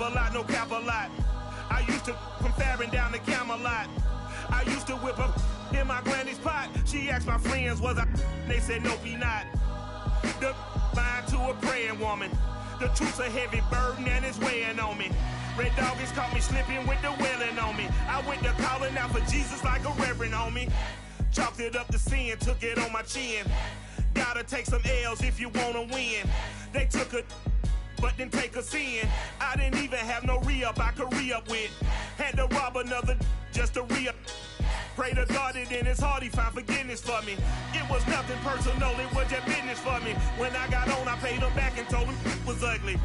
a lot, no cap a lot. I used to from Farron down to Camelot. I used to whip up in my granny's pot. She asked my friends, was I? They said, nope, he not. The line to a praying woman. The truth's a heavy burden and it's weighing on me. Red doggies caught me slipping with the wailing on me. I went to calling out for Jesus like a reverend on me. Chalked it up to sin, took it on my chin. Gotta take some L's if you wanna win. They took a but didn't take a sin. I didn't even have no re-up I could re-up with. Had to rob another just to re-up. Pray to God that in his heart he found forgiveness for me. It was nothing personal, it was just business for me. When I got on, I paid him back and told him it was ugly.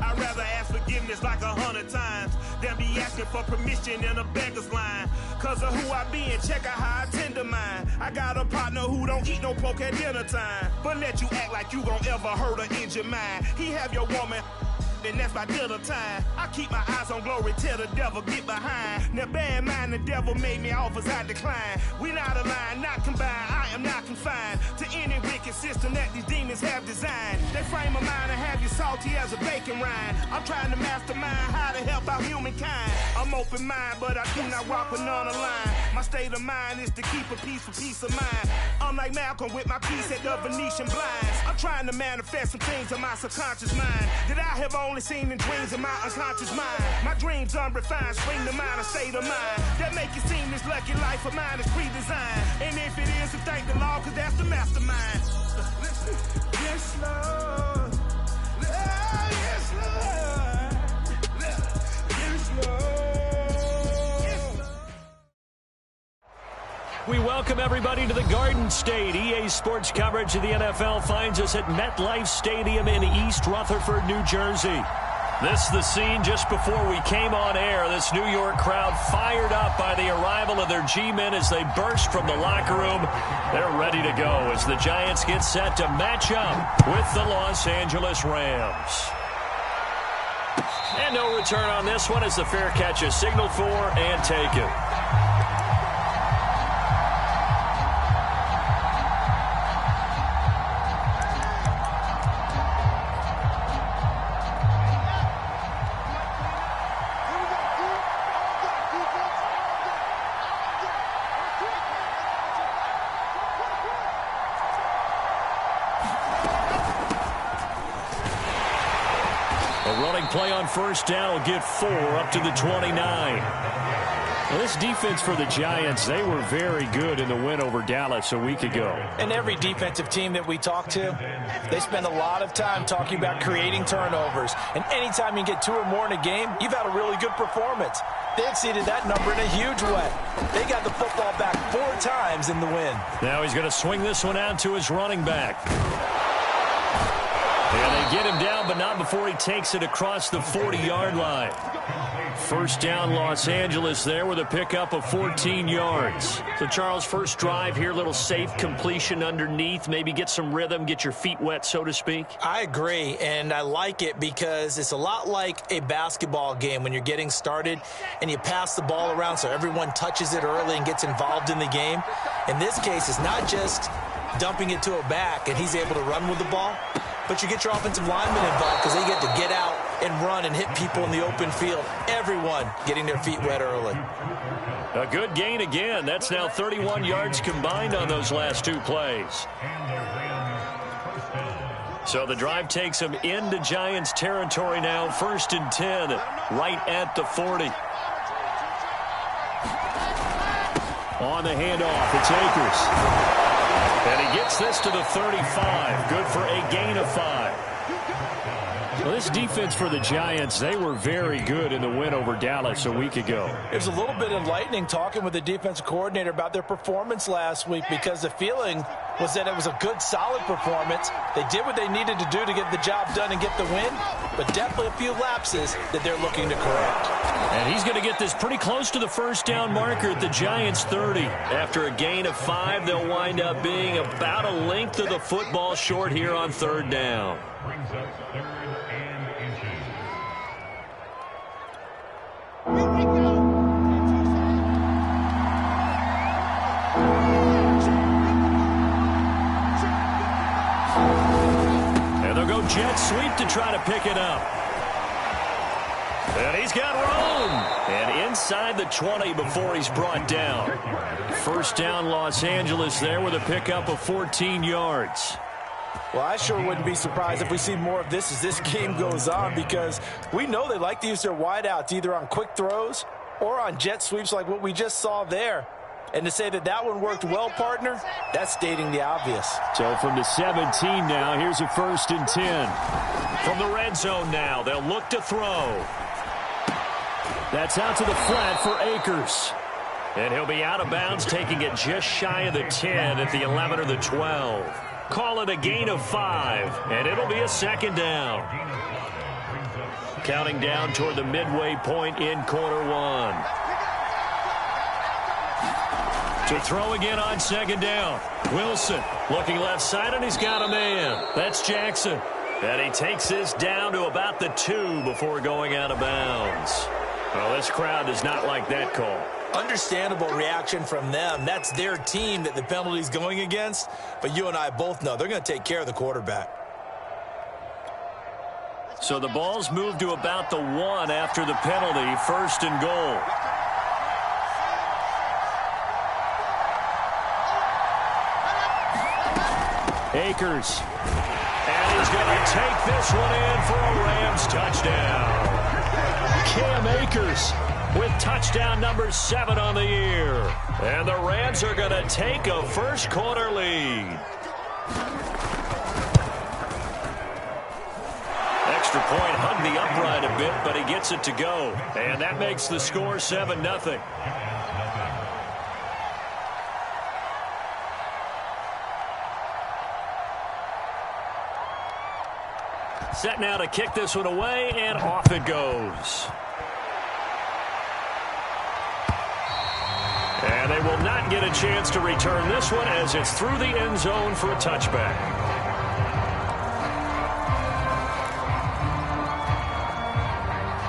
I'd rather ask forgiveness like 100 times than be asking for permission in a beggar's line. Cause of who I be and check out how I tend to mine. I got a partner who don't eat no pork at dinner time, but let you act like you gon' ever hurt or injure mine. He have your woman, and that's by dinner time. I keep my eyes on glory till the devil get behind. Now bear in mind the devil made me offers I decline. We not aligned, not combined, I am not confined to any wicked system that these demons have designed. They frame of mind and have you salty as a bacon rind. I'm trying to mastermind how to help out humankind. I'm open mind, but I do not walk with none aligned. My state of mind is to keep a peace of mind. I'm like Malcolm with my piece at the Venetian blinds. I'm trying to manifest some things in my subconscious mind that I have only seen in dreams in my unconscious mind. My dreams unrefined, spring to mind, a state of mind that make it seem this lucky life of mine is pre-designed. And if it is, then thank the Lord, cause that's the mastermind. Yes, Lord. Yes, Lord. Yes, Lord. We welcome everybody to the Garden State. EA Sports coverage of the NFL finds us at MetLife Stadium in East Rutherford, New Jersey. This is the scene just before we came on air. This New York crowd fired up by the arrival of their G-men as they burst from the locker room. They're ready to go as the Giants get set to match up with the Los Angeles Rams. And no return on this one as the fair catch is signaled for and taken. Play on first down will get 4 up to the 29. Well, this defense for the Giants, they were very good in the win over Dallas a week ago. And every defensive team that we talk to, they spend a lot of time talking about creating turnovers. And anytime you get 2 or more in a game, you've had a really good performance. They exceeded that number in a huge way. They got the football back 4 times in the win. Now he's going to swing this one out to his running back. And they get him down, but not before he takes it across the 40-yard line. First down, Los Angeles there with a pickup of 14 yards. So, Charles, first drive here, little safe completion underneath. Maybe get some rhythm, get your feet wet, so to speak. I agree, and I like it because it's a lot like a basketball game when you're getting started and you pass the ball around so everyone touches it early and gets involved in the game. In this case, it's not just dumping it to a back and he's able to run with the ball, but you get your offensive linemen involved because they get to get out and run and hit people in the open field. Everyone getting their feet wet early. A good gain again. That's now 31 yards combined on those last 2 plays. So the drive takes them into Giants territory now. 1st and 10, right at the 40. On the handoff, it's Akers. And he gets this to the 35. Good for a gain of 5. Well, this defense for the Giants, they were very good in the win over Dallas a week ago. It was a little bit enlightening talking with the defensive coordinator about their performance last week because the feeling was that it was a good, solid performance. They did what they needed to do to get the job done and get the win, but definitely a few lapses that they're looking to correct. And he's going to get this pretty close to the first down marker at the Giants' 30. After a gain of 5, they'll wind up being about a length of the football short here on 3rd down. And they'll go jet sweep to try to pick it up. And he's got room. And inside the 20 before he's brought down. First down, Los Angeles there with a pickup of 14 yards. Well, I sure wouldn't be surprised if we see more of this as this game goes on, because we know they like to use their wideouts either on quick throws or on jet sweeps like what we just saw there. And to say that that one worked well, partner, that's stating the obvious. So from the 17 now, here's a 1st and 10. From the red zone now, they'll look to throw. That's out to the flat for Akers. And he'll be out of bounds, taking it just shy of the 10 at the 11 or the 12. Call it a gain of 5, and it'll be a 2nd down. Counting down toward the midway point in quarter 1. To throw again on 2nd down. Wilson looking left side, and he's got a man. That's Jackson. And he takes this down to about the 2 before going out of bounds. Well, this crowd does not like that call. Understandable reaction from them. That's their team that the penalty's going against. But you and I both know they're going to take care of the quarterback. So the ball's moved to about the 1 after the penalty. 1st and goal. Akers. And he's going to take this one in for a Rams touchdown. Cam Akers with touchdown number 7 on the year. And the Rams are going to take a first quarter lead. Extra point hugged the upright a bit, but he gets it to go. And that makes the score 7-0. Set now to kick this one away, and off it goes. And they will not get a chance to return this one as it's through the end zone for a touchback.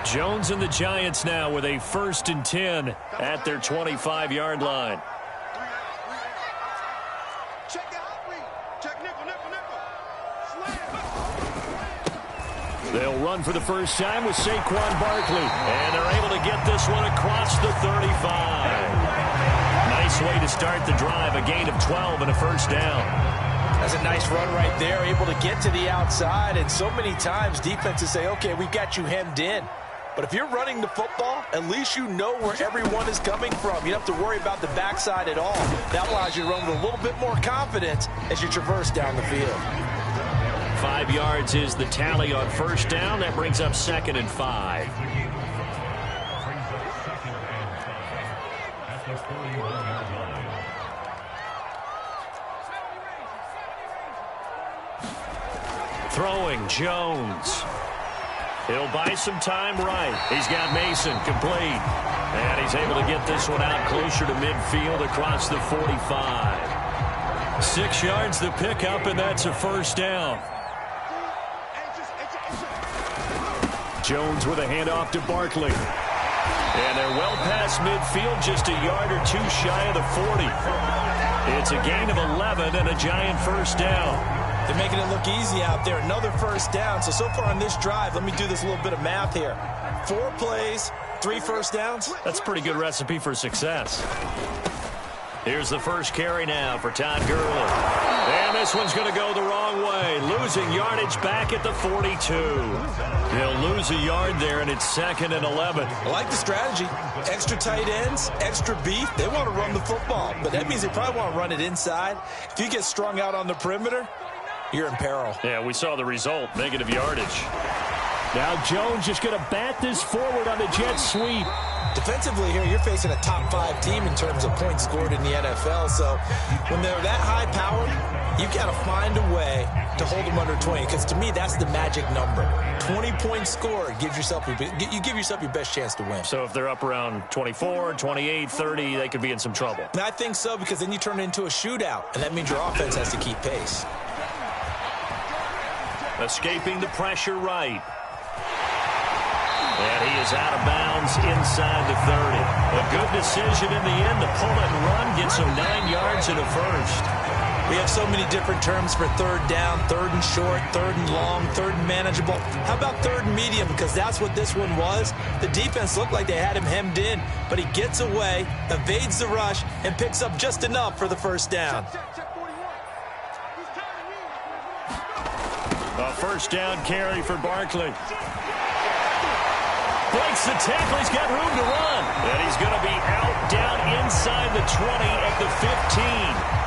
Jones and the Giants now with a 1st and 10 at their 25-yard line. They'll run for the first time with Saquon Barkley. And they're able to get this one across the 35. Nice way to start the drive. A gain of 12 and a 1st down. That's a nice run right there. Able to get to the outside. And so many times defenses say, okay, we've got you hemmed in. But if you're running the football, at least you know where everyone is coming from. You don't have to worry about the backside at all. That allows you to run with a little bit more confidence as you traverse down the field. 5 yards is the tally on 1st down. That brings up 2nd and 5. Throwing, Jones. He'll buy some time right. He's got Mason complete. And he's able to get this one out closer to midfield across the 45. 6 yards the pickup, and that's a 1st down. Jones with a handoff to Barkley. And they're well past midfield, just a yard or 2 shy of the 40. It's a gain of 11 and a Giant 1st down. They're making it look easy out there. Another 1st down. So far on this drive, let me do this little bit of math here. 4 plays, 3 1st downs. That's a pretty good recipe for success. Here's the first carry now for Todd Gurley. And this one's going to go the wrong way. Losing yardage back at the 42. They'll lose a yard there, and it's 2nd and 11. I like the strategy. Extra tight ends, extra beef. They want to run the football, but that means they probably want to run it inside. If you get strung out on the perimeter, you're in peril. Yeah, we saw the result, negative yardage. Now Jones just going to bat this forward on the jet sweep. Defensively here, you're facing a top 5 team in terms of points scored in the NFL. So when they're that high powered, you've got to find a way to hold them under 20. Because to me, that's the magic number. 20 points scored gives yourself you give yourself your best chance to win. So if they're up around 24, 28, 30, they could be in some trouble. And I think so, because then you turn it into a shootout, and that means your offense has to keep pace. Escaping the pressure right. And he is out of bounds inside the 30. A good decision in the end to pull it and run, get some 9 yards and a 1st. We have so many different terms for third down, third and short, third and long, third and manageable. How about third and medium? Because that's what this one was. The defense looked like they had him hemmed in, but he gets away, evades the rush, and picks up just enough for the first down. A first down carry for Barkley. Breaks the tackle. He's got room to run. And he's going to be out down inside the 20 at the 15.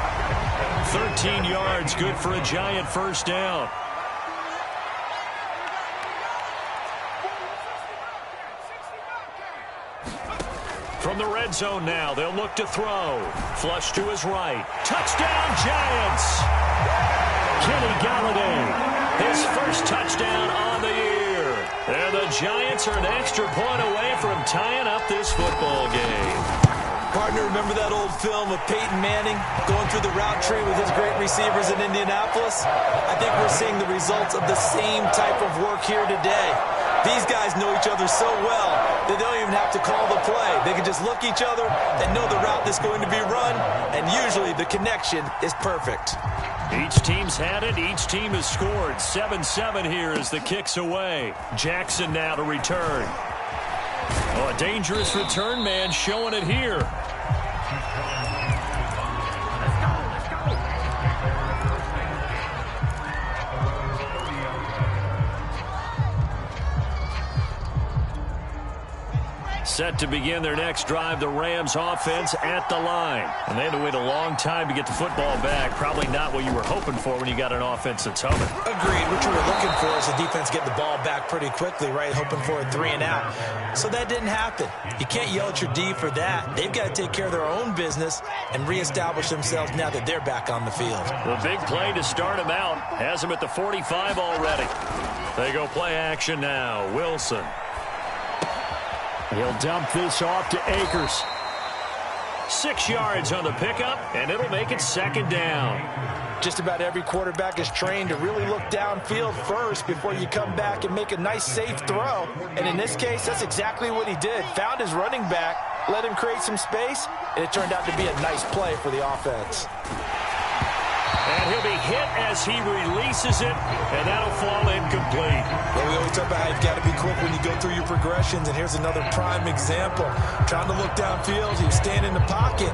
13 yards, good for a Giant first down. From the red zone now, they'll look to throw. Flush to his right. Touchdown, Giants! Kenny Galladay, his first touchdown on the year. And the Giants are an extra point away from tying up this football game. Partner, remember that old film of Peyton Manning going through the route tree with his great receivers in Indianapolis? I think we're seeing the results of the same type of work here today. These guys know each other so well that they don't even have to call the play. They can just look each other and know the route that's going to be run, and usually the connection is perfect. Each team's had it. Each team has scored. 7-7 here as the kick's away. Jackson now to return. Oh, a dangerous return man showing it here. Set to begin their next drive, the Rams offense at the line. And they had to wait a long time to get the football back. Probably not what you were hoping for when you got an offense that's humming. Agreed. What you were looking for is the defense get the ball back pretty quickly, right? Hoping for a 3 and out. So that didn't happen. You can't yell at your D for that. They've got to take care of their own business and reestablish themselves now that they're back on the field. The big play to start him out has him at the 45 already. They go play action now. Wilson. He'll dump this off to Akers. 6 yards on the pickup, and it'll make it second down. Just about every quarterback is trained to really look downfield first before you come back and make a nice, safe throw. And in this case, that's exactly what he did. Found his running back, let him create some space, and it turned out to be a nice play for the offense. And he'll be hit as he releases it, and that'll fall incomplete. Well, we always talk about how you've got to be quick when you go through your progressions, and here's another prime example. Trying to look downfield, he was staying in the pocket,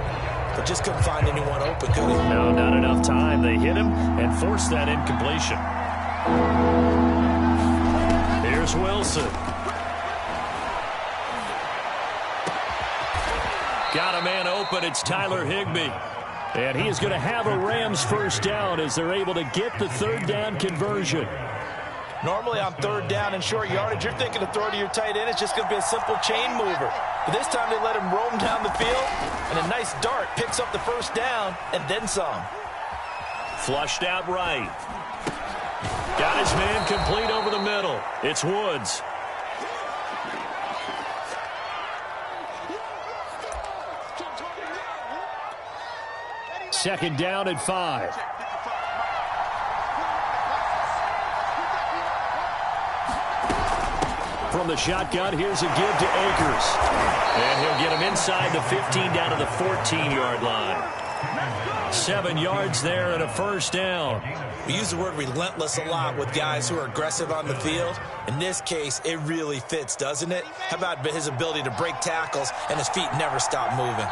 but just couldn't find anyone open, could he? No, not enough time. They hit him and forced that incompletion. Here's Wilson. Got a man open. It's Tyler Higbee. And he is going to have a Rams first down as they're able to get the third down conversion. Normally on third down and short yardage, you're thinking to throw to your tight end. It's just going to be a simple chain mover. But this time they let him roam down the field, and a nice dart picks up the first down and then some. Flushed out right. Got his man complete over the middle. It's Woods. Second down at 5. From the shotgun, here's a give to Akers. And he'll get him inside the 15 down to the 14-yard line. 7 yards there and a first down. We use the word relentless a lot with guys who are aggressive on the field. In this case, it really fits, doesn't it? How about his ability to break tackles and his feet never stop moving?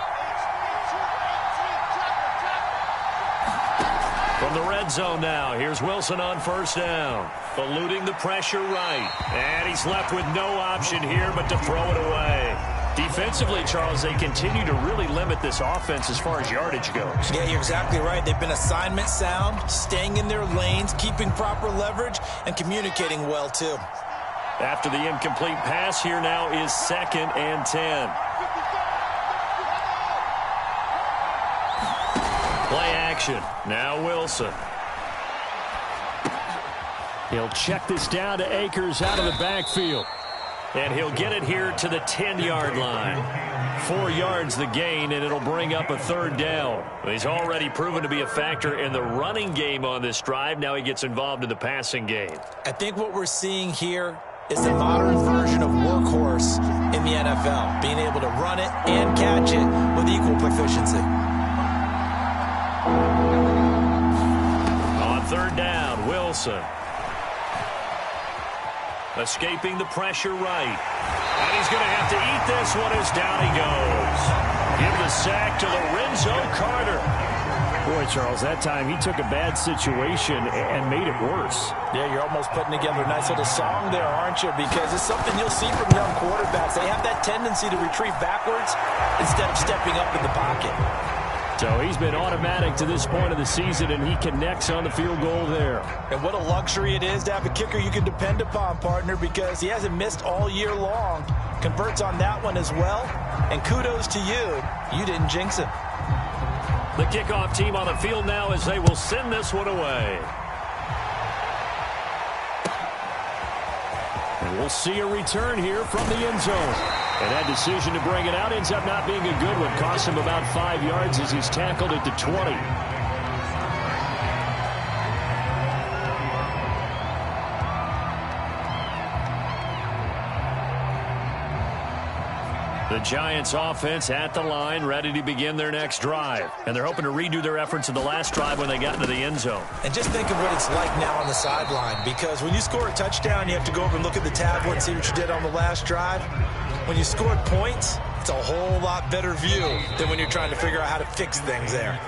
From the red zone now, here's Wilson on first down. Eluding the pressure right. And he's left with no option here but to throw it away. Defensively, Charles, they continue to really limit this offense as far as yardage goes. Yeah, you're exactly right. They've been assignment sound, staying in their lanes, keeping proper leverage, and communicating well, too. After the incomplete pass, here now is 2nd and 10. Play action. Now Wilson. He'll check this down to Akers out of the backfield. And he'll get it here to the 10-yard line. 4 yards the gain, and it'll bring up a third down. He's already proven to be a factor in the running game on this drive. Now he gets involved in the passing game. I think what we're seeing here is the modern version of workhorse in the NFL, being able to run it and catch it with equal proficiency. Wilson. Escaping the pressure right. And he's going to have to eat this one as down he goes. Give the sack to Lorenzo Carter. Boy, Charles, that time he took a bad situation and made it worse. Yeah, you're almost putting together a nice little song there, aren't you? Because it's something you'll see from young quarterbacks. They have that tendency to retreat backwards instead of stepping up in the pocket. So he's been automatic to this point of the season, and he connects on the field goal there. And what a luxury it is to have a kicker you can depend upon, partner, because he hasn't missed all year long. Converts on that one as well. And kudos to you. You didn't jinx him. The kickoff team on the field now as they will send this one away. And we'll see a return here from the end zone. And that decision to bring it out ends up not being a good one. Cost him about 5 yards as he's tackled at the 20. The Giants offense at the line, ready to begin their next drive. And they're hoping to redo their efforts of the last drive when they got into the end zone. And just think of what it's like now on the sideline, because when you score a touchdown, you have to go over and look at the tablet and see what you did on the last drive. When you scored points, it's a whole lot better view than when you're trying to figure out how to fix things there.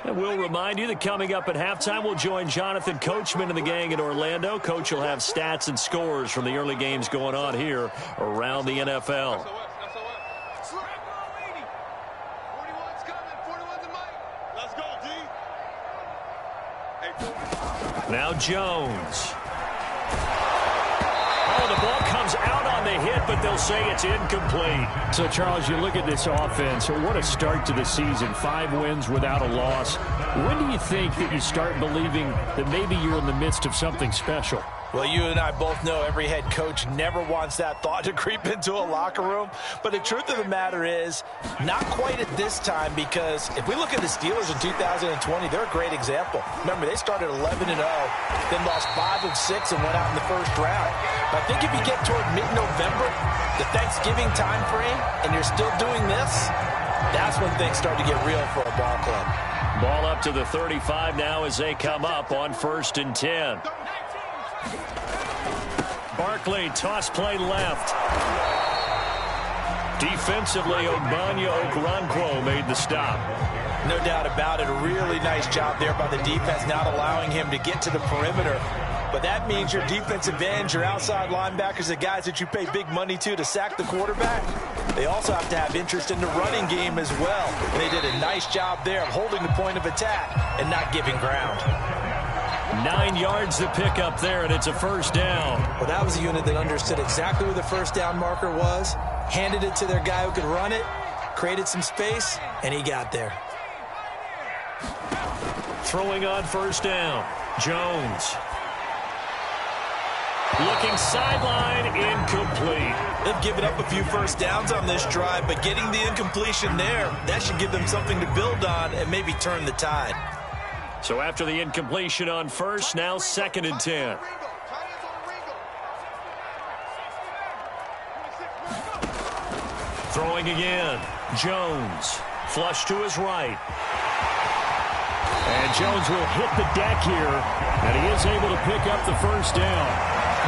And we'll remind you that coming up at halftime, we'll join Jonathan Coachman and the gang in Orlando. Coach will have stats and scores from the early games going on here around the NFL. Now Jones. Oh, the ball comes out on the hit, but they'll say it's incomplete. So, Charles, you look at this offense, what a start to the season. 5 wins without a loss. When do you think that you start believing that maybe you're in the midst of something special? Well, you and I both know every head coach never wants that thought to creep into a locker room. But the truth of the matter is, not quite at this time, because if we look at the Steelers in 2020, they're a great example. Remember, they started 11-0, then lost 5 of 6 and went out in the first round. But I think if you get toward mid-November, the Thanksgiving time frame, and you're still doing this, that's when things start to get real for a ball club. Ball up to the 35 now as they come up on 1st and 10. Barkley, toss play left. Defensively, Ogbanya Okoronkwo made the stop. No doubt about it. A really nice job there by the defense, not allowing him to get to the perimeter. But that means your defensive ends, your outside linebackers, the guys that you pay big money to sack the quarterback, they also have to have interest in the running game as well. And they did a nice job there of holding the point of attack and not giving ground. 9 yards to pick up there, and it's a first down. Well, that was a unit that understood exactly where the first down marker was, handed it to their guy who could run it, created some space, and he got there. Throwing on first down, Jones. Looking sideline, incomplete. They've given up a few first downs on this drive, but getting the incompletion there, that should give them something to build on and maybe turn the tide. So after the incompletion on first, now 2nd and 10. Throwing again, Jones. Flush to his right. And Jones will hit the deck here, and he is able to pick up the first down.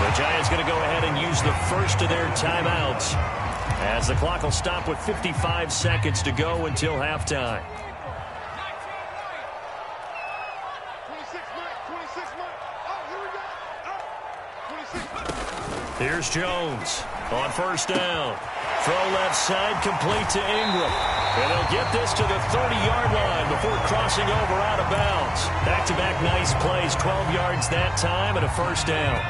The Giants going to go ahead and use the first of their timeouts, as the clock will stop with 55 seconds to go until halftime. Here's Jones on first down. Throw left side, complete to Ingram. And they'll get this to the 30-yard line before crossing over out of bounds. Back-to-back nice plays, 12 yards that time and a first down.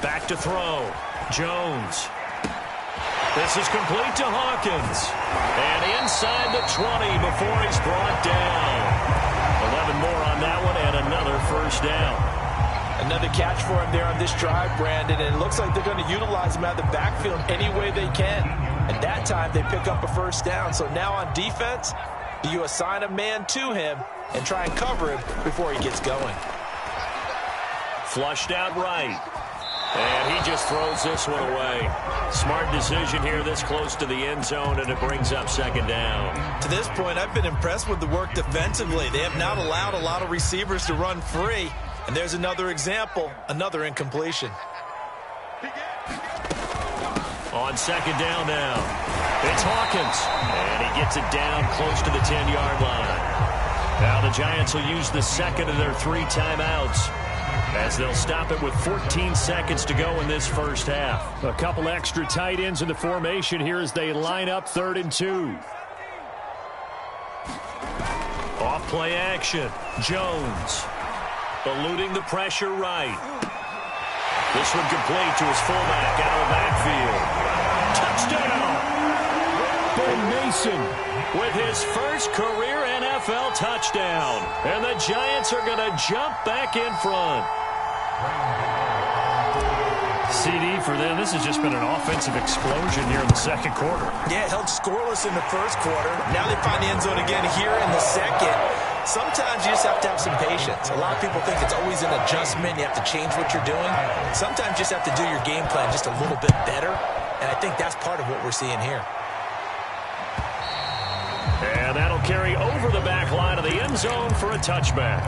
Back to throw. Jones. This is complete to Hawkins. And inside the 20 before he's brought down. 11 more on that one and another first down. Another catch for him there on this drive, Brandon, and it looks like they're going to utilize him out of the backfield any way they can. And that time, they pick up a first down. So now on defense, do you assign a man to him and try and cover him before he gets going? Flushed out right. And he just throws this one away. Smart decision here this close to the end zone, and it brings up second down. To this point, I've been impressed with the work defensively. They have not allowed a lot of receivers to run free. And there's another example, another incompletion. On second down now, it's Hawkins. And he gets it down close to the 10-yard line. Now the Giants will use the second of their 3 timeouts, as they'll stop it with 14 seconds to go in this first half. A couple extra tight ends in the formation here as they line up 3rd and 2. Off play action. Jones eluding the pressure right. This one complete to his fullback out of the backfield. Touchdown! Ben Mason with his first career NFL touchdown. And the Giants are going to jump back in front. CD for them. This has just been an offensive explosion here in the second quarter. Yeah, held scoreless in the first quarter. Now they find the end zone again here in the second. Sometimes you just have to have some patience. A lot of people think it's always an adjustment. You have to change what you're doing. Sometimes you just have to do your game plan just a little bit better. And I think that's part of what we're seeing here. And that'll carry over the back line of the end zone for a touchback.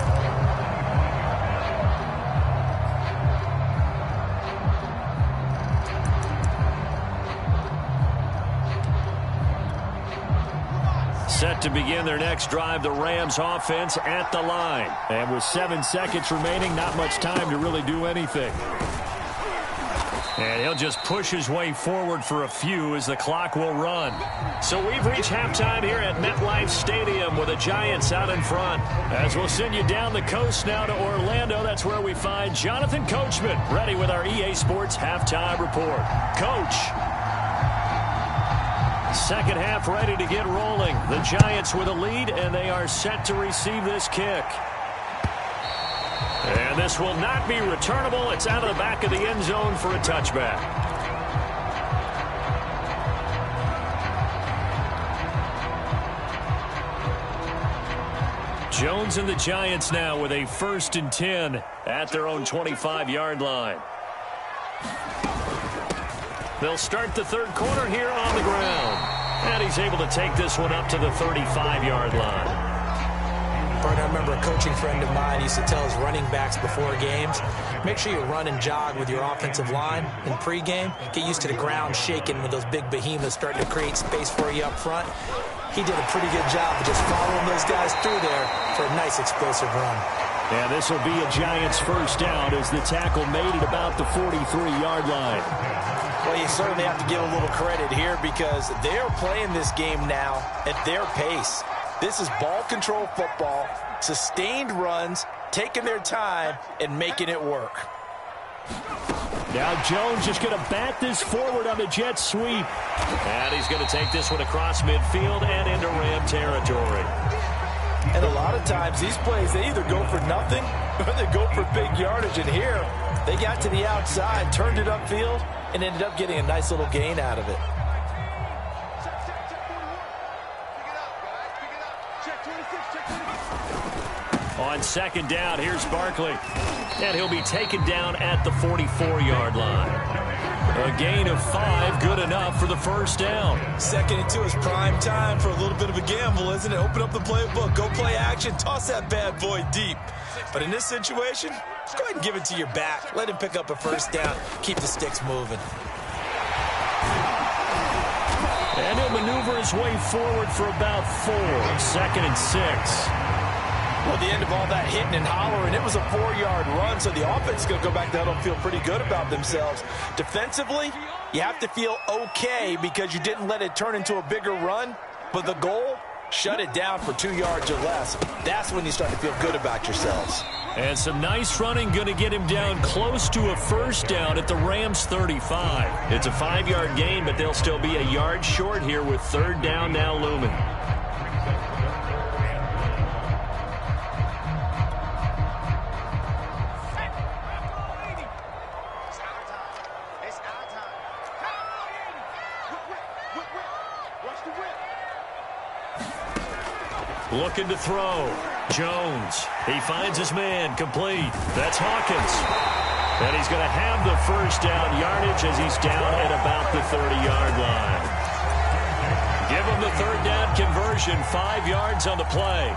Set to begin their next drive, the Rams offense at the line. And with 7 seconds remaining, not much time to really do anything. And he'll just push his way forward for a few as the clock will run. So we've reached halftime here at MetLife Stadium with the Giants out in front. As we'll send you down the coast now to Orlando, that's where we find Jonathan Coachman ready with our EA Sports halftime report. Coach. Second half ready to get rolling. The Giants with a lead, and they are set to receive this kick. And this will not be returnable. It's out of the back of the end zone for a touchback. Jones and the Giants now with a 1st and 10 at their own 25-yard line. They'll start the third quarter here on the ground. And he's able to take this one up to the 35-yard line. I remember a coaching friend of mine used to tell his running backs before games, make sure you run and jog with your offensive line in pregame. Get used to the ground shaking with those big behemoths starting to create space for you up front. He did a pretty good job of just following those guys through there for a nice explosive run. And this will be a Giants first down as the tackle made at about the 43-yard line. Well, you certainly have to give a little credit here because they're playing this game now at their pace. This is ball control football, sustained runs, taking their time, and making it work. Now Jones just going to bat this forward on the jet sweep. And he's going to take this one across midfield and into Ram territory. And a lot of times these plays, they either go for nothing or they go for big yardage. And here, they got to the outside, turned it upfield, and ended up getting a nice little gain out of it. On second down, here's Barkley. And he'll be taken down at the 44-yard line. A gain of 5, good enough for the first down. 2nd and 2 is prime time for a little bit of a gamble, isn't it? Open up the playbook, go play action, toss that bad boy deep. But in this situation, go ahead and give it to your back. Let him pick up a first down, keep the sticks moving. And he'll maneuver his way forward for about 4. 2nd and 6. Well, at the end of all that hitting and hollering, it was a 4-yard run, so the offense is going to go back to huddle and feel pretty good about themselves. Defensively, you have to feel okay because you didn't let it turn into a bigger run, but the goal, shut it down for 2 yards or less. That's when you start to feel good about yourselves. And some nice running, going to get him down close to a first down at the Rams 35. It's a 5-yard gain, but they'll still be a yard short here with 3rd down now looming. Looking to throw. Jones. He finds his man. Complete. That's Hawkins. And he's going to have the first down yardage as he's down at about the 30-yard line. Give him the third down conversion. 5 yards on the play.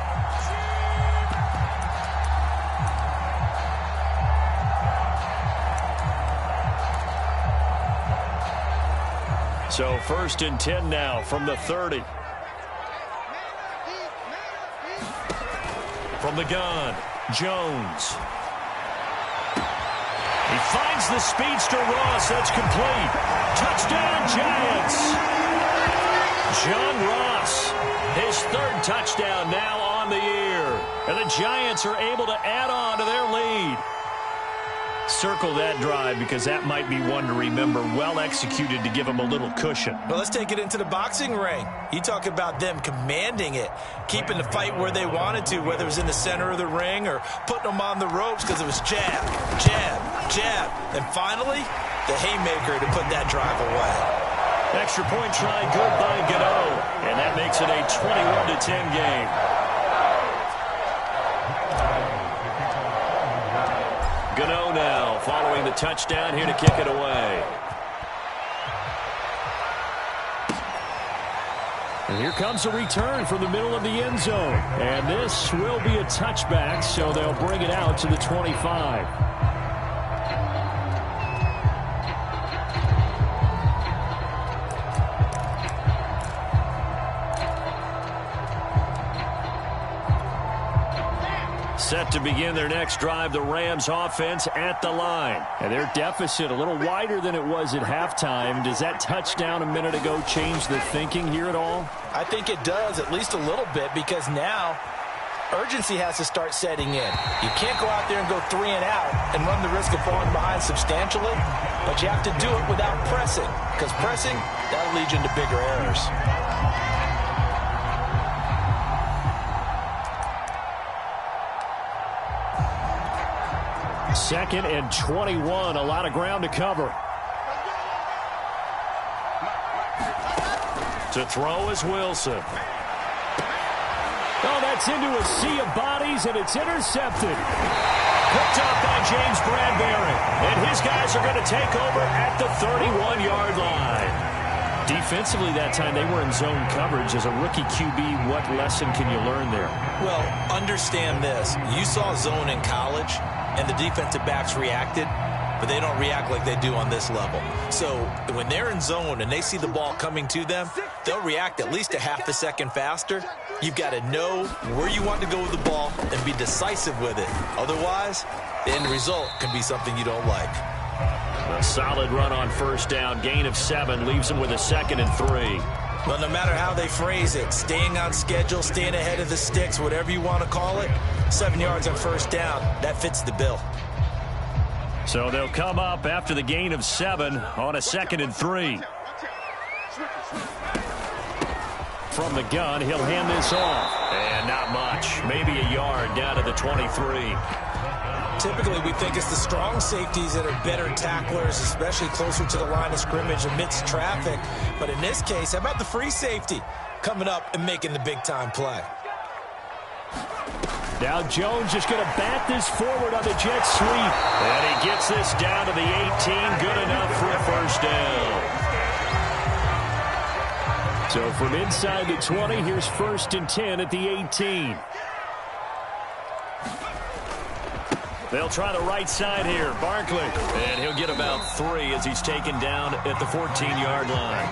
So 1st and 10 now from the 30. From the gun, Jones. He finds the speedster Ross. That's complete. Touchdown, Giants. John Ross, his 3rd touchdown now on the year. And the Giants are able to add on to their lead. Circle that drive because that might be one to remember. Well executed to give them a little cushion. Well, let's take it into the boxing ring. You talk about them commanding it, keeping the fight where they wanted to, whether it was in the center of the ring or putting them on the ropes because it was jab, jab, jab. And finally, the haymaker to put that drive away. Extra point try good by Gano. And that makes it a 21-10 game. Gano now following the touchdown here to kick it away. And here comes a return from the middle of the end zone. And this will be a touchback, so they'll bring it out to the 25. Set to begin their next drive, the Rams offense at the line. And their deficit a little wider than it was at halftime. Does that touchdown a minute ago change the thinking here at all? I think it does, at least a little bit, because now urgency has to start setting in. You can't go out there and go 3 and out and run the risk of falling behind substantially, but you have to do it without pressing, because pressing, that'll lead you into bigger errors. 2nd and 21. A lot of ground to cover. To throw is Wilson. Oh, that's into a sea of bodies, and it's intercepted. Picked up by James Bradbury. And his guys are going to take over at the 31-yard line. Defensively that time, they were in zone coverage. As a rookie QB, what lesson can you learn there? Well, understand this. You saw zone in college, and the defensive backs reacted, but they don't react like they do on this level. So when they're in zone and they see the ball coming to them, they'll react at least a half a second faster. You've got to know where you want to go with the ball and be decisive with it. Otherwise, the end result can be something you don't like. A solid run on 1st down. Gain of 7 leaves them with a 2nd and 3. Well, no matter how they phrase it, staying on schedule, staying ahead of the sticks, whatever you want to call it, 7 yards on 1st down, that fits the bill. So they'll come up after the gain of 7 on a 2nd and 3. From the gun, he'll hand this off. And not much. Maybe a yard down to the 23. Typically, we think it's the strong safeties that are better tacklers, especially closer to the line of scrimmage amidst traffic. But in this case, how about the free safety coming up and making the big-time play? Now Jones just going to bat this forward on the jet sweep. And he gets this down to the 18. Good enough for a 1st down. So from inside the 20, here's 1st and 10 at the 18. They'll try the right side here. Barkley. And he'll get about 3 as he's taken down at the 14-yard line.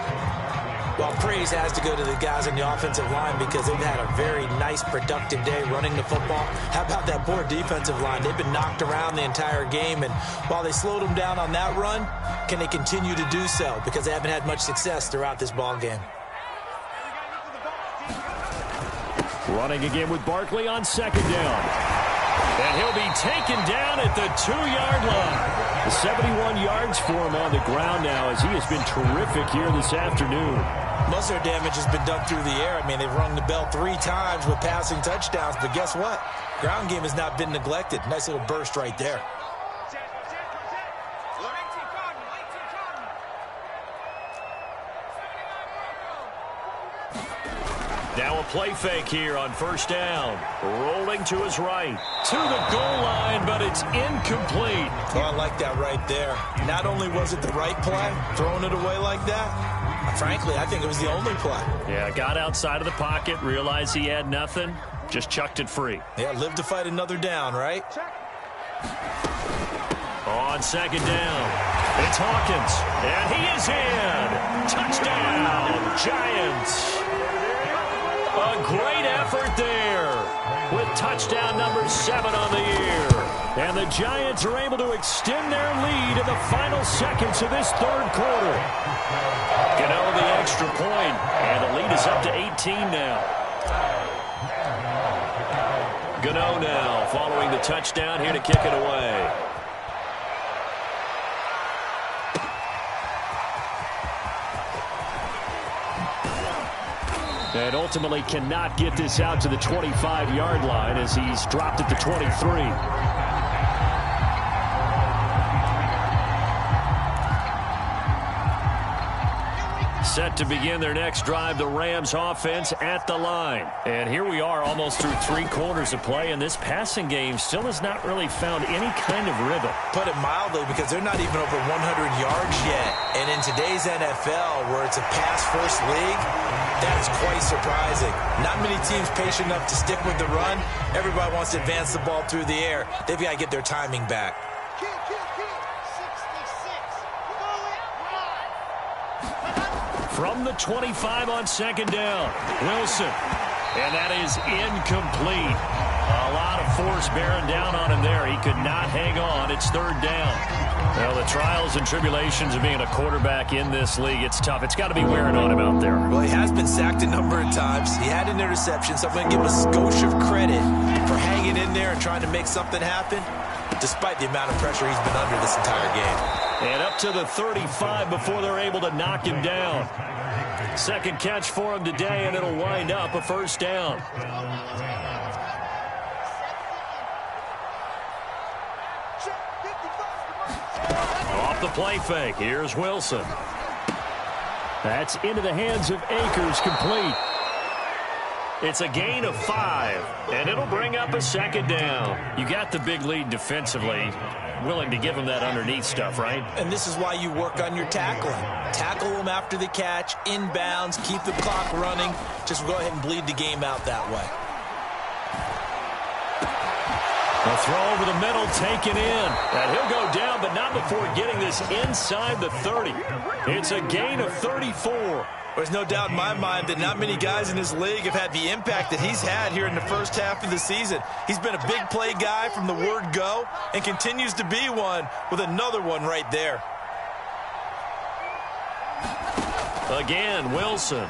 Well, praise has to go to the guys on the offensive line because they've had a very nice, productive day running the football. How about that poor defensive line? They've been knocked around the entire game, and while they slowed them down on that run, can they continue to do so? Because they haven't had much success throughout this ball game. Running again with Barkley on 2nd down. And he'll be taken down at the 2-yard line. 71 yards for him on the ground now as he has been terrific here this afternoon. Most of their damage has been done through the air. I mean, they've rung the bell 3 times with passing touchdowns, but guess what? Ground game has not been neglected. Nice little burst right there. Now a play fake here on first down. Rolling to his right. To the goal line, but it's incomplete. Oh, I like that right there. Not only was it the right play, throwing it away like that, frankly, I think it was the only play. Yeah, got outside of the pocket, realized he had nothing, just chucked it free. Yeah, live to fight another down, right? On second down, it's Hawkins, and he is in. Touchdown, Giants. A great effort there with touchdown number 7 on the year. And the Giants are able to extend their lead in the final seconds of this third quarter. Gano the extra point, and the lead is up to 18 now. Gano now following the touchdown here to kick it away. And ultimately cannot get this out to the 25-yard line as he's dropped at the 23. Set to begin their next drive, the Rams offense at the line. And here we are almost through 3 quarters of play, and this passing game still has not really found any kind of rhythm. Put it mildly, because they're not even over 100 yards yet. And in today's NFL, where it's a pass-first league, that's quite surprising. Not many teams patient enough to stick with the run. Everybody wants to advance the ball through the air. They've got to get their timing back. From the 25 on second down, Wilson. And that is incomplete. A lot of force bearing down on him there. He could not hang on. It's third down. Well, the trials and tribulations of being a quarterback in this league, it's tough. It's got to be wearing on him out there. Well, he has been sacked a number of times. He had an interception, so I'm going to give him a skosh of credit for hanging in there and trying to make something happen, despite the amount of pressure he's been under this entire game. And up to the 35 before they're able to knock him down. Second catch for him today, and it'll wind up a first down. Off the play fake, here's Wilson. That's into the hands of Akers, complete. It's a gain of 5, and it'll bring up a second down. You got the big lead defensively. Willing to give him that underneath stuff, right? And this is why you work on your tackling. Tackle them after the catch, inbounds, keep the clock running. Just go ahead and bleed the game out that way. A throw over the middle, taken in. And he'll go down, but not before getting this inside the 30. It's a gain of 34. There's no doubt in my mind that not many guys in this league have had the impact that he's had here in the first half of the season. He's been a big play guy from the word go and continues to be one with another one right there. Again, Wilson.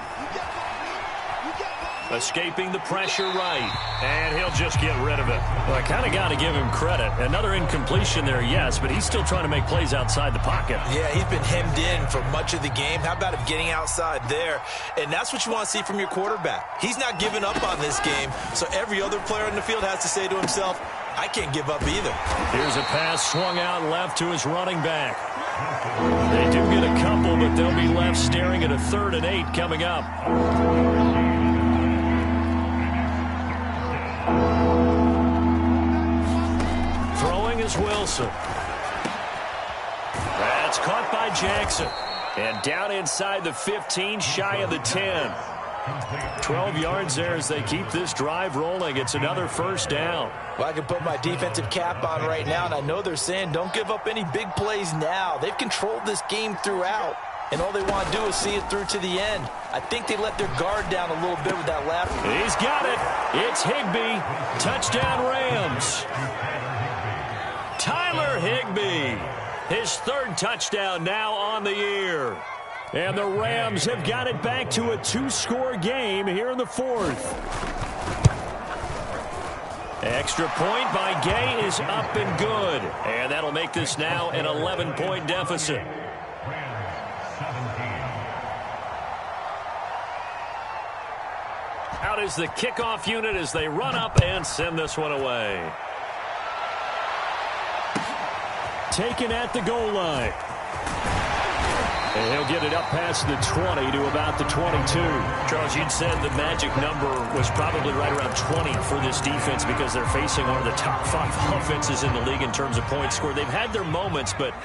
Escaping the pressure right. And he'll just get rid of it. Well, I kind of got to give him credit. Another incompletion there, yes, but he's still trying to make plays outside the pocket. Yeah, he's been hemmed in for much of the game. How about him getting outside there? And that's what you want to see from your quarterback. He's not giving up on this game, so every other player in the field has to say to himself, I can't give up either. Here's a pass swung out left to his running back. They do get a couple, but they'll be left staring at a 3rd and 8 coming up. Throwing is Wilson. That's caught by Jackson. And down inside the 15, shy of the 10. 12 yards there as they keep this drive rolling. It's another first down. Well, I can put my defensive cap on right now, and I know they're saying don't give up any big plays now. They've controlled this game throughout, and all they want to do is see it through to the end. I think they let their guard down a little bit with that last. He's got it. It's Higbee. Touchdown Rams. Tyler Higbee. His 3rd touchdown now on the year. And the Rams have got it back to a 2-score game here in the 4th. Extra point by Gay is up and good. And that'll make this now an 11-point deficit. Out is the kickoff unit as they run up and send this one away. Taken at the goal line. And he'll get it up past the 20 to about the 22. Charles, you'd said the magic number was probably right around 20 for this defense because they're facing one of the top 5 offenses in the league in terms of points scored. They've had their moments, but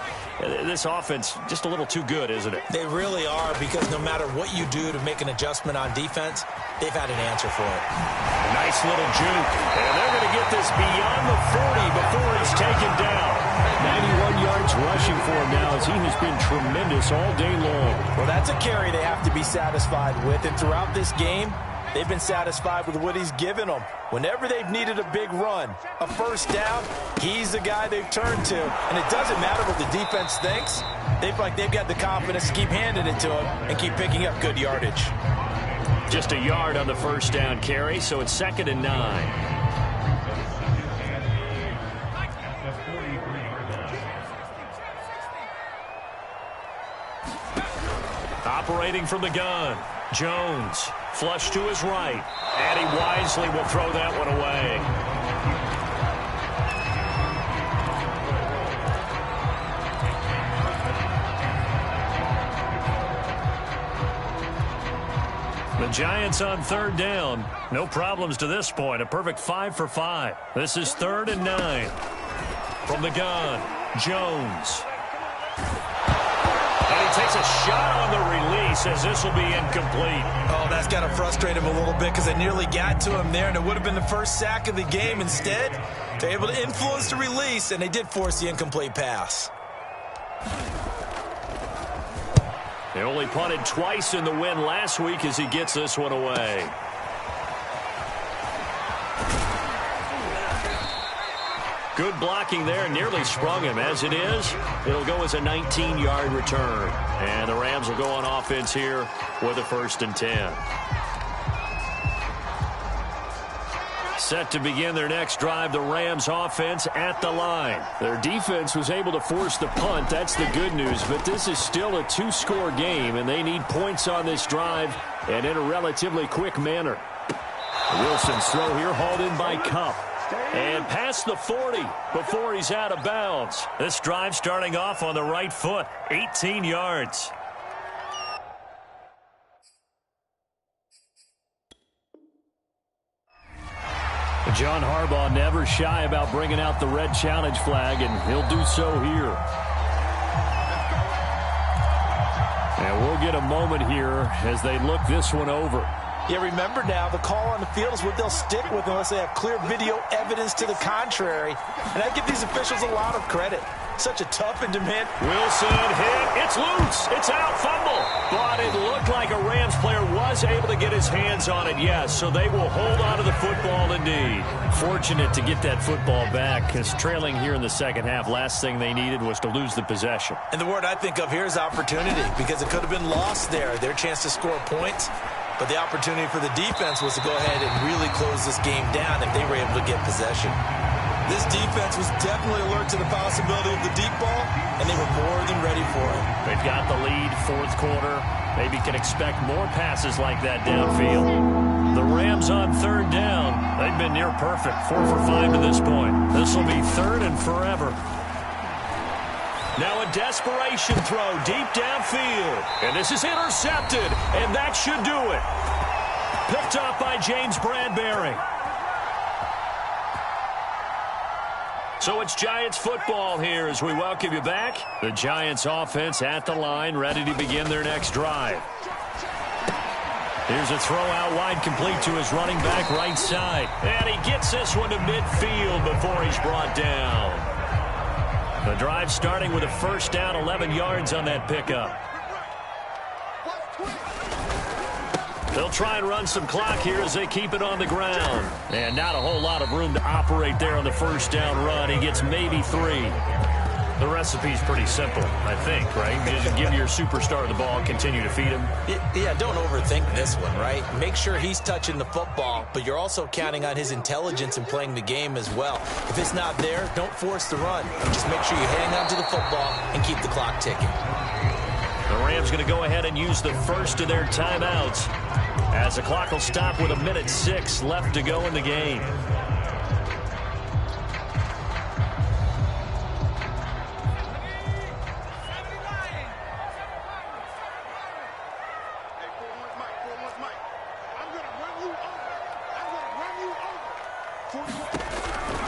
this offense just a little too good, isn't it? They really are, because no matter what you do to make an adjustment on defense, they've had an answer for it. A nice little juke. And they're going to get this beyond the 40 before he's taken down. 91 yards rushing for him now, as he has been tremendous all day long. Well, that's a carry they have to be satisfied with. And throughout this game, they've been satisfied with what he's given them. Whenever they've needed a big run, a first down, he's the guy they've turned to. And it doesn't matter what the defense thinks. They've got the confidence to keep handing it to him and keep picking up good yardage. Just a yard on the first down carry, so it's 2nd and 9. Operating from the gun, Jones, flush to his right, and he wisely will throw that one away. The Giants on 3rd down. No problems to this point. A perfect 5 for 5. This is 3rd and 9. From the gun, Jones. And he takes a shot on the release, as this will be incomplete. Oh, that's got to frustrate him a little bit, because they nearly got to him there, and it would have been the first sack of the game. Instead, they're able to influence the release, and they did force the incomplete pass. They only punted twice in the win last week as he gets this one away. Good blocking there, nearly sprung him. As it is, it'll go as a 19-yard return. And the Rams will go on offense here with a 1st and 10. Set to begin their next drive, the Rams offense at the line. Their defense was able to force the punt. That's the good news. But this is still a 2-score game, and they need points on this drive and in a relatively quick manner. Wilson's throw here hauled in by Cup. And past the 40 before he's out of bounds. This drive starting off on the right foot, 18 yards. John Harbaugh never shy about bringing out the red challenge flag, and he'll do so here. And we'll get a moment here as they look this one over. Yeah, remember now, the call on the field is what they'll stick with unless they have clear video evidence to the contrary. And I give these officials a lot of credit. Such a tough and demand. Wilson hit. It's loose. It's out. Fumble. But it looked like a Rams player was able to get his hands on it, yes. So they will hold on to the football indeed. Fortunate to get that football back, because trailing here in the second half, last thing they needed was to lose the possession. And the word I think of here is opportunity, because it could have been lost there. Their chance to score points. But the opportunity for the defense was to go ahead and really close this game down if they were able to get possession. This defense was definitely alert to the possibility of the deep ball, and they were more than ready for it. They've got the lead, 4th quarter. Maybe can expect more passes like that downfield. The Rams on 3rd down. They've been near perfect, 4 for 5 to this point. This will be 3rd and forever. Now a desperation throw deep downfield. And this is intercepted, and that should do it. Picked up by James Bradbury. So it's Giants football here as we welcome you back. The Giants offense at the line, ready to begin their next drive. Here's a throw out wide, complete to his running back right side. And he gets this one to midfield before he's brought down. The drive starting with a 1st down, 11 yards on that pickup. They'll try and run some clock here as they keep it on the ground. And not a whole lot of room to operate there on the 1st down run. He gets maybe 3. The recipe's pretty simple, I think, right? You just give your superstar the ball and continue to feed him. Yeah, don't overthink this one, right? Make sure he's touching the football, but you're also counting on his intelligence in playing the game as well. If it's not there, don't force the run. Just make sure you hang on to the football and keep the clock ticking. The Rams going to go ahead and use the first of their timeouts, as the clock will stop with 1:06 left to go in the game.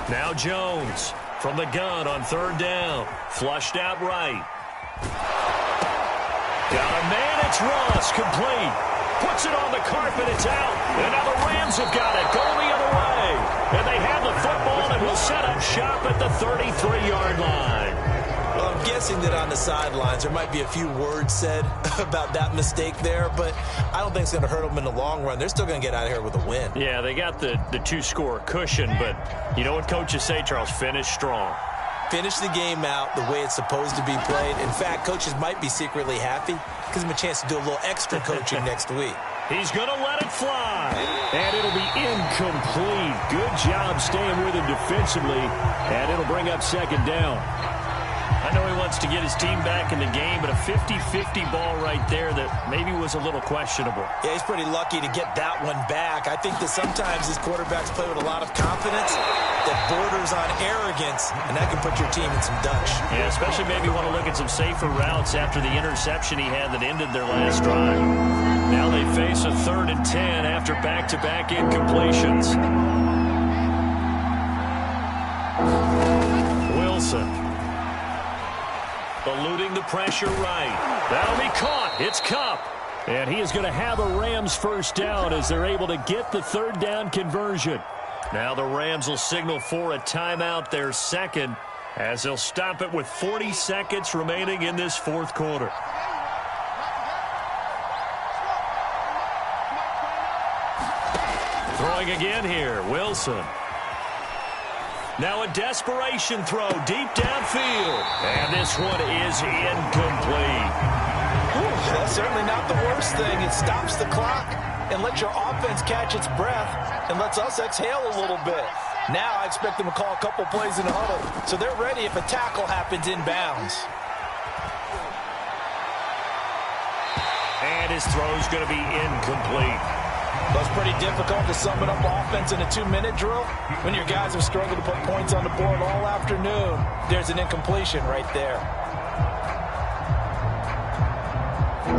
Now Jones from the gun on third down. Flushed out right. Got a man, it's Ross, complete. Puts it on the carpet, it's out. And now the Rams have got it, going the other way. And they have the football and will set up shop at the 33-yard line. Well, I'm guessing that on the sidelines there might be a few words said about that mistake there, but I don't think it's going to hurt them in the long run. They're still going to get out of here with a win. Yeah, they got the two-score cushion, but you know what coaches say, Charles? Finish strong. Finish the game out the way it's supposed to be played. In fact, coaches might be secretly happy. Gives them a chance to do a little extra coaching next week. He's going to let it fly. And it'll be incomplete. Good job staying with him defensively. And it'll bring up second down. I know he wants to get his team back in the game, but a 50-50 ball right there that maybe was a little questionable. Yeah, he's pretty lucky to get that one back. I think that sometimes these quarterbacks play with a lot of confidence that borders on arrogance, and that can put your team in some dutch. Yeah, especially maybe want to look at some safer routes after the interception he had that ended their last drive. Now they face a 3rd and 10 after back-to-back incompletions. Wilson. Eluding the pressure right. That'll be caught. It's Kupp. And he is going to have a Rams first down as they're able to get the 3rd down conversion. Now the Rams will signal for a timeout, their second, as they'll stop it with 40 seconds remaining in this 4th quarter. Throwing again here, Wilson. Now a desperation throw deep downfield. And this one is incomplete. That's certainly not the worst thing. It stops the clock and lets your offense catch its breath and lets us exhale a little bit. Now I expect them to call a couple plays in the huddle, so they're ready if a tackle happens inbounds. And his throw's going to be incomplete. Well, it's pretty difficult to sum it up offense in a 2-minute drill when your guys have struggled to put points on the board all afternoon. There's an incompletion right there.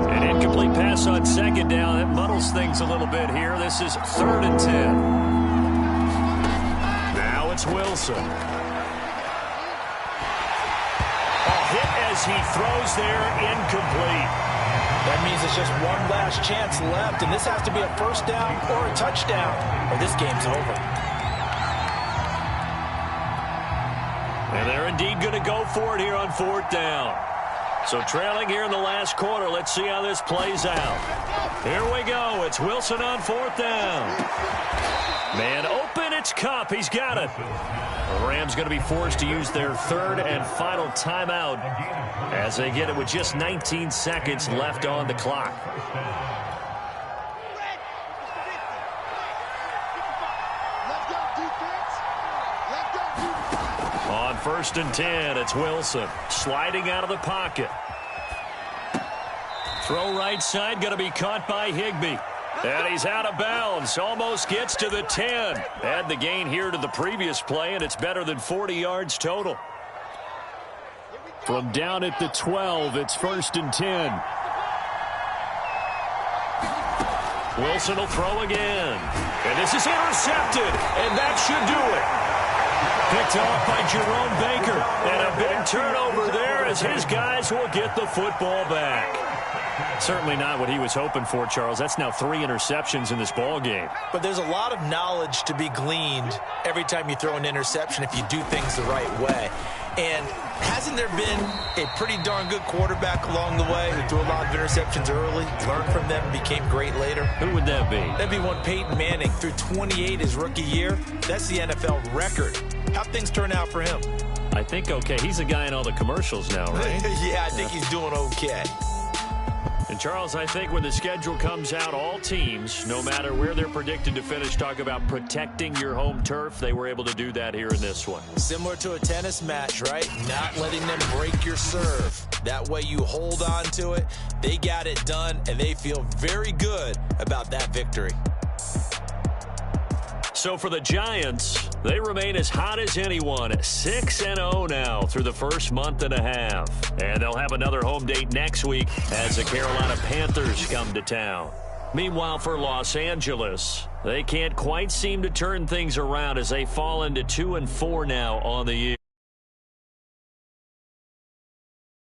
An incomplete pass on second down. That muddles things a little bit here. This is 3rd and 10. Now it's Wilson. A hit as he throws there, incomplete. That means it's just one last chance left, and this has to be a first down or a touchdown, or this game's over. And they're indeed going to go for it here on 4th down. So trailing here in the last quarter, let's see how this plays out. Here we go. It's Wilson on 4th down. Man open, it's Kupp. He's got it. The Rams going to be forced to use their 3rd and final timeout as they get it with just 19 seconds left on the clock. On 1st and 10, it's Wilson sliding out of the pocket. Throw right side, going to be caught by Higbee. And he's out of bounds, almost gets to the 10. Add the gain here to the previous play, and it's better than 40 yards total. From down at the 12, it's 1st and 10. Wilson will throw again. And this is intercepted, and that should do it. Picked off by Jerome Baker. And a big turnover there as his guys will get the football back. Certainly not what he was hoping for, Charles. That's now 3 interceptions in this ball game. But there's a lot of knowledge to be gleaned every time you throw an interception if you do things the right way. And hasn't there been a pretty darn good quarterback along the way who threw a lot of interceptions early, learned from them, and became great later? Who would that be? That'd be one Peyton Manning. Threw 28 his rookie year. That's the NFL record. How'd things turn out for him? I think okay. He's a guy in all the commercials now, right? Yeah, I think he's doing okay. And, Charles, I think when the schedule comes out, all teams, no matter where they're predicted to finish, talk about protecting your home turf. They were able to do that here in this one. Similar to a tennis match, right? Not letting them break your serve. That way you hold on to it. They got it done, and they feel very good about that victory. So for the Giants, they remain as hot as anyone, 6-0 now through the first month and a half. And they'll have another home date next week as the Carolina Panthers come to town. Meanwhile, for Los Angeles, they can't quite seem to turn things around as they fall into 2-4 now on the year.